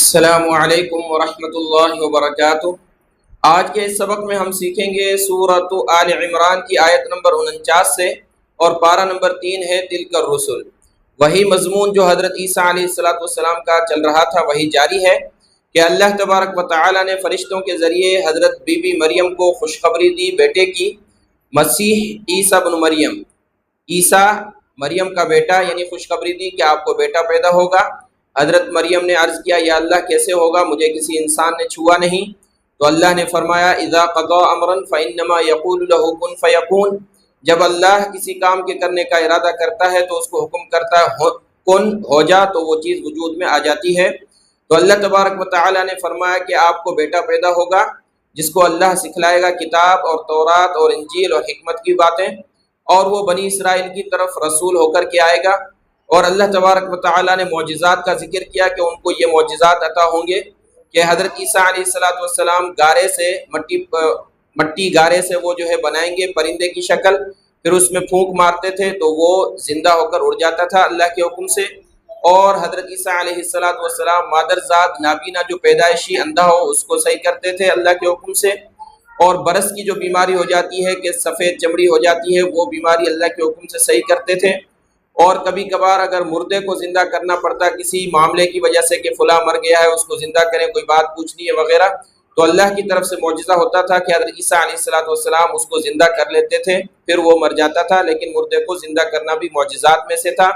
السلام علیکم ورحمۃ اللہ وبرکاتہ۔ آج کے اس سبق میں ہم سیکھیں گے سورۃ آل عمران کی آیت نمبر 49 سے، اور پارہ نمبر 3 ہے تلک الرسل۔ وہی مضمون جو حضرت عیسیٰ علیہ السلام کا چل رہا تھا وہی جاری ہے کہ اللہ تبارک و تعالی نے فرشتوں کے ذریعے حضرت بی بی مریم کو خوشخبری دی بیٹے کی، مسیح عیسیٰ بن مریم، عیسیٰ مریم کا بیٹا، یعنی خوشخبری دی کہ آپ کو بیٹا پیدا ہوگا۔ حضرت مریم نے عرض کیا یا اللہ کیسے ہوگا، مجھے کسی انسان نے چھوا نہیں۔ تو اللہ نے فرمایا اذا قضى امرا فانما يقول له كن فيكون، جب اللہ کسی کام کے کرنے کا ارادہ کرتا ہے تو اس کو حکم کرتا ہے کن ہو جا، تو وہ چیز وجود میں آ جاتی ہے۔ تو اللہ تبارک و تعالی نے فرمایا کہ آپ کو بیٹا پیدا ہوگا جس کو اللہ سکھلائے گا کتاب اور تورات اور انجیل اور حکمت کی باتیں، اور وہ بنی اسرائیل کی طرف رسول ہو کر کے آئے گا۔ اور اللہ تبارک و تعالی نے معجزات کا ذکر کیا کہ ان کو یہ معجزات عطا ہوں گے کہ حضرت عیسیٰ علیہ السلام گارے سے مٹی گارے سے وہ جو ہے بنائیں گے پرندے کی شکل، پھر اس میں پھونک مارتے تھے تو وہ زندہ ہو کر اڑ جاتا تھا اللہ کے حکم سے۔ اور حضرت عیسیٰ علیہ السلام مادرزاد نابینا جو پیدائشی اندھا ہو اس کو صحیح کرتے تھے اللہ کے حکم سے، اور برس کی جو بیماری ہو جاتی ہے کہ سفید چمڑی ہو جاتی ہے وہ بیماری اللہ کے حکم سے صحیح کرتے تھے۔ اور کبھی کبھار اگر مردے کو زندہ کرنا پڑتا کسی معاملے کی وجہ سے کہ فلاں مر گیا ہے اس کو زندہ کریں، کوئی بات پوچھنی ہے وغیرہ، تو اللہ کی طرف سے معجزہ ہوتا تھا کہ حضرت عیسیٰ علیہ السلام اس کو زندہ کر لیتے تھے، پھر وہ مر جاتا تھا، لیکن مردے کو زندہ کرنا بھی معجزات میں سے تھا۔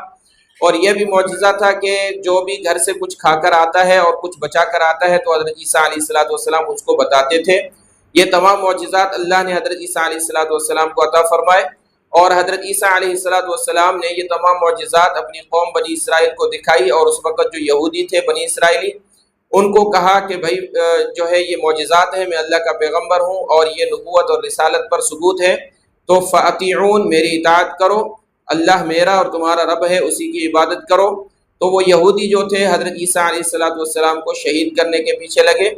اور یہ بھی معجزہ تھا کہ جو بھی گھر سے کچھ کھا کر آتا ہے اور کچھ بچا کر آتا ہے تو حضرت عیسیٰ علیہ السلام اس کو بتاتے تھے۔ یہ تمام معجزات اللہ نے حضرت عیسیٰ علیہ السلام کو عطا فرمائے، اور حضرت عیسیٰ علیہ السلام نے یہ تمام معجزات اپنی قوم بنی اسرائیل کو دکھائی، اور اس وقت جو یہودی تھے بنی اسرائیلی ان کو کہا کہ بھائی جو ہے یہ معجزات ہیں، میں اللہ کا پیغمبر ہوں اور یہ نبوت اور رسالت پر ثبوت ہے، تو فاطیعون میری اطاعت کرو، اللہ میرا اور تمہارا رب ہے اسی کی عبادت کرو۔ تو وہ یہودی جو تھے حضرت عیسیٰ علیہ السلام کو شہید کرنے کے پیچھے لگے۔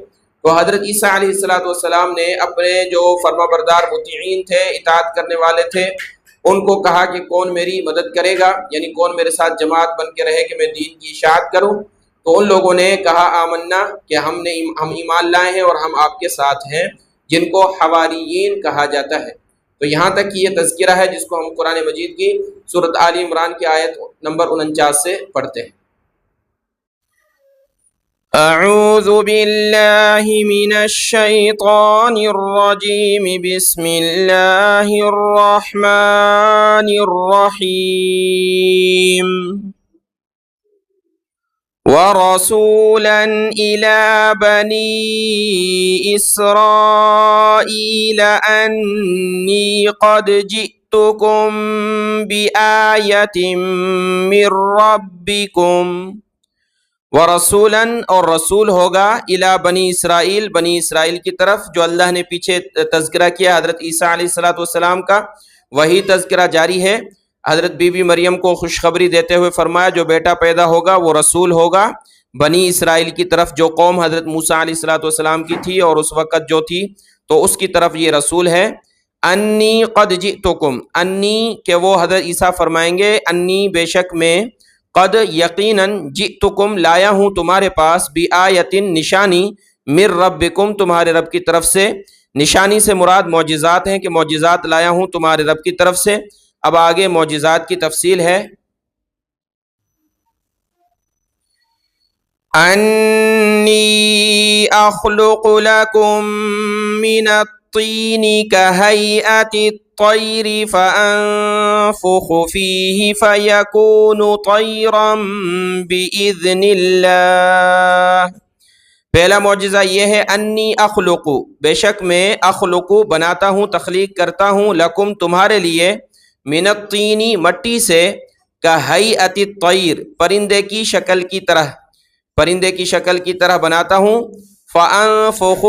تو حضرت عیسیٰ علیہ السلام نے اپنے جو فرما بردار مطیعین تھے، اطاعت کرنے والے تھے، ان کو کہا کہ کون میری مدد کرے گا، یعنی کون میرے ساتھ جماعت بن کے رہے کہ میں دین کی اشاعت کروں۔ تو ان لوگوں نے کہا آمنا، کہ ہم ایمان لائے ہیں اور ہم آپ کے ساتھ ہیں، جن کو حواریین کہا جاتا ہے۔ تو یہاں تک کہ یہ تذکرہ ہے جس کو ہم قرآن مجید کی سورۃ آل عمران کی آیت نمبر 49 سے پڑھتے ہیں۔ اعوذ باللہ من الشیطان الرجیم، بسم اللہ الرحمن الرحیم۔ وَرَسُولًا إِلَى بَنِي إِسْرَائِيلَ أَنِّي قَدْ جِئْتُكُم بِآيَةٍ مِّن رَّبِّكُمْ۔ وَرَسُولًا، اور رسول ہوگا، اِلیٰ بنی اسرائیل، بنی اسرائیل کی طرف، جو اللہ نے پیچھے تذکرہ کیا حضرت عیسیٰ علیہ السلام کا، وہی تذکرہ جاری ہے۔ حضرت بی بی مریم کو خوشخبری دیتے ہوئے فرمایا جو بیٹا پیدا ہوگا وہ رسول ہوگا بنی اسرائیل کی طرف، جو قوم حضرت موسیٰ علیہ السلام کی تھی اور اس وقت جو تھی، تو اس کی طرف یہ رسول ہے۔ انی قد جئتکم، انی کہ وہ حضرت عیسیٰ فرمائیں گے انی بے شک میں، قد یقیناً، جئتکم لایا ہوں تمہارے پاس، بآیۃ نشانی، من ربکم تمہارے رب کی طرف سے۔ نشانی سے مراد معجزات ہیں کہ معجزات لایا ہوں تمہارے رب کی طرف سے۔ اب آگے معجزات کی تفصیل ہے۔ انی اخلق لکم من الطین کہیئۃ الطیر فانفخ فیہ فیکون طیرا باذن اللہ۔ پہلا معجزہ یہ ہے انی اخلق، بے شک میں، اخلق بناتا ہوں، تخلیق کرتا ہوں، لکم تمہارے لیے، من الطینی مٹی سے، کہیئۃ الطیر پرندے کی شکل کی طرح، پرندے کی شکل کی طرح بناتا ہوں، فانفخ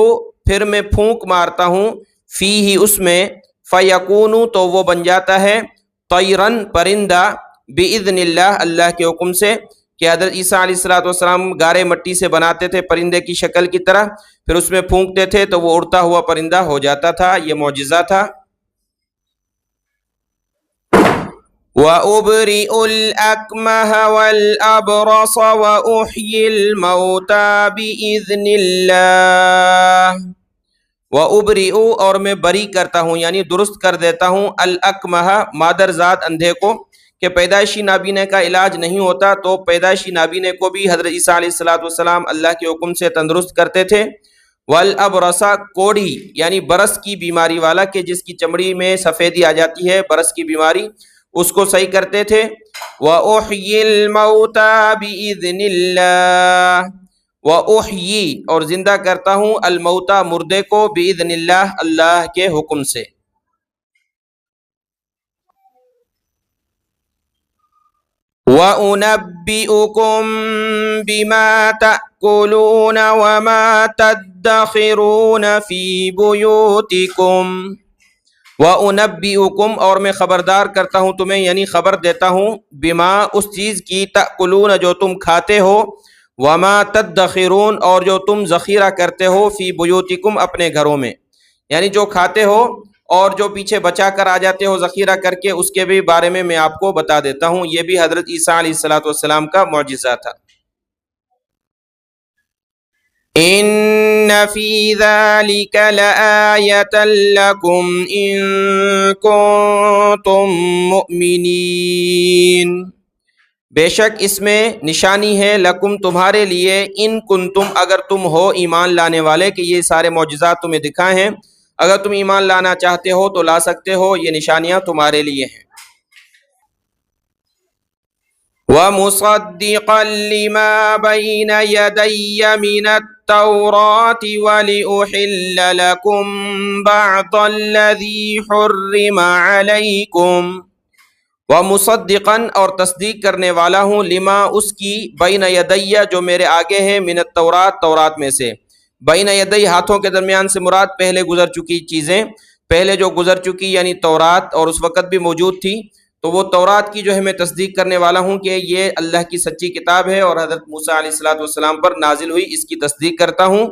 پھر میں پھونک مارتا ہوں، فیہ اس میں، فیکون تو وہ بن جاتا ہے، طیرن پرندہ، باذن اللہ اللہ کے حکم سے۔ کہ حضرت عیسیٰ علیہ السلام گارے مٹی سے بناتے تھے پرندے کی شکل کی طرح، پھر اس میں پھونکتے تھے تو وہ اڑتا ہوا پرندہ ہو جاتا تھا، یہ معجزہ تھا۔ وَأُبْرِئُ الْأَكْمَهَ وَالْأَبْرَصَ وَأُحْيِي الْمَوْتَى بِإِذْنِ اللَّهِ وَأُبْرِئُ اور میں بری کرتا ہوں یعنی درست کر دیتا ہوں الْأَكْمَهَ مادرزاد اندھے کو کہ پیدائشی نابینے کا علاج نہیں ہوتا تو پیدائشی نابینے کو بھی حضرت عیسیٰ علیہ السلام اللہ کے حکم سے تندرست کرتے تھے والابرص کوڑھی یعنی برس کی بیماری والا کہ جس کی چمڑی میں سفیدی آ جاتی ہے برس کی بیماری اس کو صحیح کرتے تھے وَأُحْيِي الْمَوْتَى بِإِذْنِ اللَّهِ وَأُحْيِي اور زندہ کرتا ہوں الموتى مردے کو بِإِذْنِ اللَّهِ اللہ کے حکم سے وَأُنَبِّئُكُم بِمَا تَأْكُلُونَ وَمَا تَدَّخِرُونَ فِي بُيُوتِكُمْ وَأُنَبِّئُكُم اور میں خبردار کرتا ہوں تمہیں یعنی خبر دیتا ہوں بما اس چیز کی تأکلون جو تم کھاتے ہو وما تدخرون اور جو تم ذخیرہ کرتے ہو فی بیوتکم اپنے گھروں میں یعنی جو کھاتے ہو اور جو پیچھے بچا کر آ جاتے ہو ذخیرہ کر کے اس کے بھی بارے میں آپ کو بتا دیتا ہوں یہ بھی حضرت عیسیٰ علیہ السلام کا معجزہ تھا ان فی ذلک لآیۃ لکم ان کنتم مؤمنین بے شک اس میں نشانی ہے لکم تمہارے لیے ان کنتم اگر تم ہو ایمان لانے والے کہ یہ سارے معجزات تمہیں دکھائے ہیں اگر تم ایمان لانا چاہتے ہو تو لا سکتے ہو یہ نشانیاں تمہارے لیے ہیں وَمُصَدِّقًا لِمَا بَيْنَ يَدَيَّ مِنَ التَّوْرَاةِ وَلِأُحِلَّ لَكُمْ بَعْضَ الَّذِي حُرِّمَ عَلَيْكُمْ وَمُصَدِّقًا اور تصدیق کرنے والا ہوں لما اس کی بین یدیہ جو میرے آگے ہے من التورات تورات میں سے بین یدی ہاتھوں کے درمیان سے مراد پہلے گزر چکی چیزیں پہلے جو گزر چکی یعنی تورات اور اس وقت بھی موجود تھی تو وہ تورات کی جو ہے میں تصدیق کرنے والا ہوں کہ یہ اللہ کی سچی کتاب ہے اور حضرت موسیٰ علیہ السلام پر نازل ہوئی اس کی تصدیق کرتا ہوں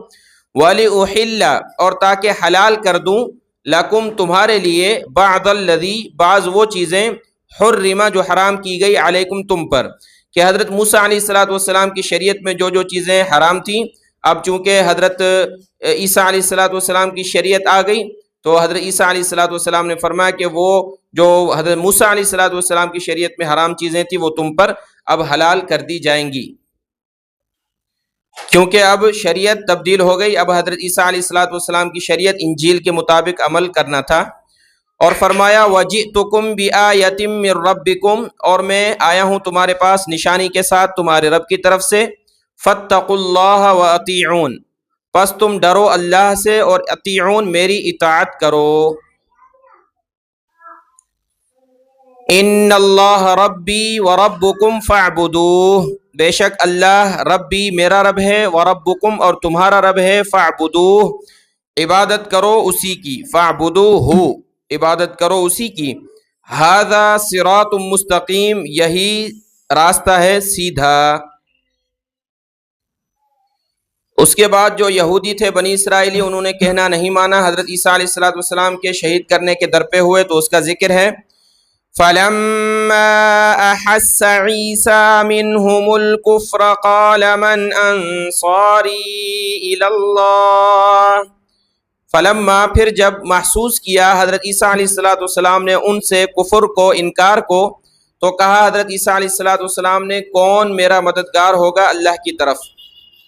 وَلِأُحِلَّ اور تاکہ حلال کر دوں لَكُمْ تمہارے لیے بَعْضَ الَّذِي بعض وہ چیزیں حرمہ جو حرام کی گئی علیکم تم پر کہ حضرت موسیٰ علیہ السلام کی شریعت میں جو چیزیں حرام تھیں اب چونکہ حضرت عیسیٰ علیہ السلام کی شریعت آ گئی تو حضرت عیسیٰ علیہ السلام نے فرمایا کہ وہ جو حضرت موسیٰ علیہ السلام کی شریعت میں حرام چیزیں تھیں وہ تم پر اب حلال کر دی جائیں گی کیونکہ اب شریعت تبدیل ہو گئی اب حضرت عیسیٰ علیہ السلام کی شریعت انجیل کے مطابق عمل کرنا تھا اور فرمایا وَجِئْتُكُمْ بِآیَةٍ مِّن رَبِّكُمْ اور میں آیا ہوں تمہارے پاس نشانی کے ساتھ تمہارے رب کی طرف سے فَاتَّقُوا اللَّهَ وَأَطِیعُونَ پس تم ڈرو اللہ سے اور اطیعون میری اطاعت کرو ان اللہ ربی وربکم فاعبدوہ بے شک اللہ ربی میرا رب ہے وربکم اور تمہارا رب ہے فاعبدوہ عبادت کرو اسی کی فاعبدوہ عبادت کرو اسی کی ھذا صراط مستقیم یہی راستہ ہے سیدھا اس کے بعد جو یہودی تھے بنی اسرائیلی انہوں نے کہنا نہیں مانا حضرت عیسیٰ علیہ السلام کے شہید کرنے کے در پہ ہوئے تو اس کا ذکر ہے فَلَمَّا أَحَسَّ عِيسَى مِنْهُمُ الْكُفْرَ قَالَ مَنْ أَنصَارِي إِلَى اللَّهِ فَلَمَّا پھر جب محسوس کیا حضرت عیسیٰ علیہ السلام نے ان سے کفر کو انکار کو تو کہا حضرت عیسیٰ علیہ السلام نے کون میرا مددگار ہوگا اللہ کی طرف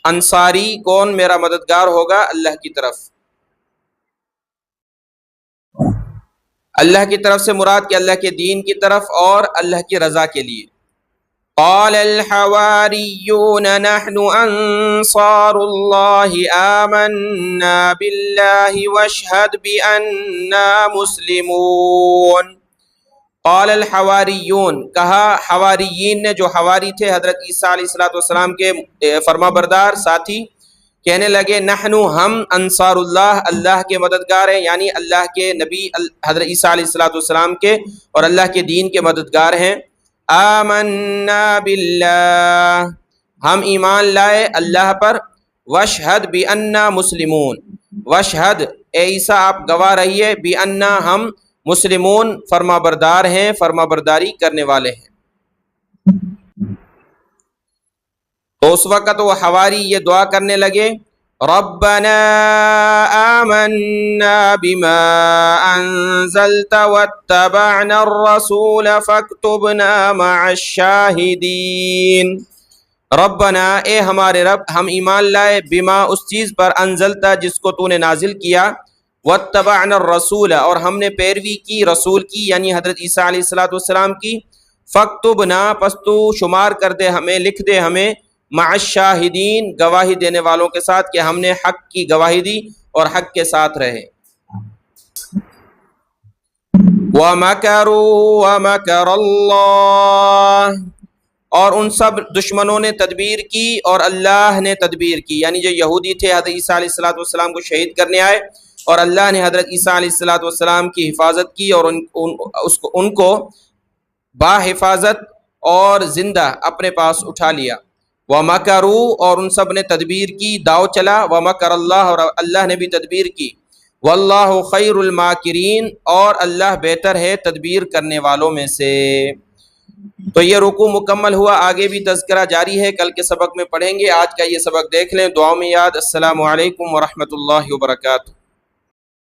انصاری کون میرا مددگار ہوگا اللہ کی طرف اللہ کی طرف سے مراد کہ اللہ کے دین کی طرف اور اللہ کی رضا کے لیے قال الحواریون نحن انصار اللہ آمنا باللہ واشہد بأننا مسلمون قال الحواریون کہا حواریین نے جو حواری تھے حضرت عیسیٰ علیہ السلام کے فرما بردار ساتھی کہنے لگے نحن ہم انصار اللہ اللہ کے مددگار ہیں یعنی اللہ کے نبی حضرت عیسیٰ علیہ السلام کے اور اللہ کے دین کے مددگار ہیں آمنا باللہ ہم ایمان لائے اللہ پر واشہد بأننا مسلمون واشہد اے عیسیٰ آپ گواہ رہیے بأننا ہم مسلمون فرما بردار ہیں، فرما برداری کرنے والے ہیں۔ تو اس وقت وہ حواری یہ دعا کرنے لگے، ربنا آمنا بما انزلت واتبعنا الرسول فاکتبنا مع الشاہدین۔ ربنا، اے ہمارے رب، ہم ایمان لائے، بما، اس چیز پر، انزلتا، جس کو تو نے نازل کیا، واتبعنا الرسول، اور ہم نے پیروی کی رسول کی، یعنی حضرت عیسیٰ علیہ السلام کی، فاکتبنا، پس تو شمار کر دے ہمیں، لکھ دے ہمیں، مع الشاہدین، گواہی دینے والوں کے ساتھ، کہ ہم نے حق کی گواہی دی اور حق کے ساتھ رہے۔ وَمَكَرُوا وَمَكَرَ اللَّهُ، اور ان سب دشمنوں نے تدبیر کی اور اللہ نے تدبیر کی، یعنی جو یہودی تھے حضرت عیسیٰ علیہ السلام کو شہید کرنے آئے، اور اللہ نے حضرت عیسیٰ علیہ السلام کی حفاظت کی اور ان کو باحفاظت اور زندہ اپنے پاس اٹھا لیا۔ وَمَكَرُوا، اور ان سب نے تدبیر کی، داؤ چلا، وَمَكَرَ اللَّهُ، اور اللہ نے بھی تدبیر کی، وَاللَّهُ خَيْرُ الْمَاكِرِينَ، اور اللہ بہتر ہے تدبیر کرنے والوں میں سے۔ تو یہ رکوع مکمل ہوا، آگے بھی تذکرہ جاری ہے، کل کے سبق میں پڑھیں گے۔ آج کا یہ سبق دیکھ لیں، دعاؤں میں یاد۔ السلام علیکم ورحمۃ اللہ وبرکاتہ۔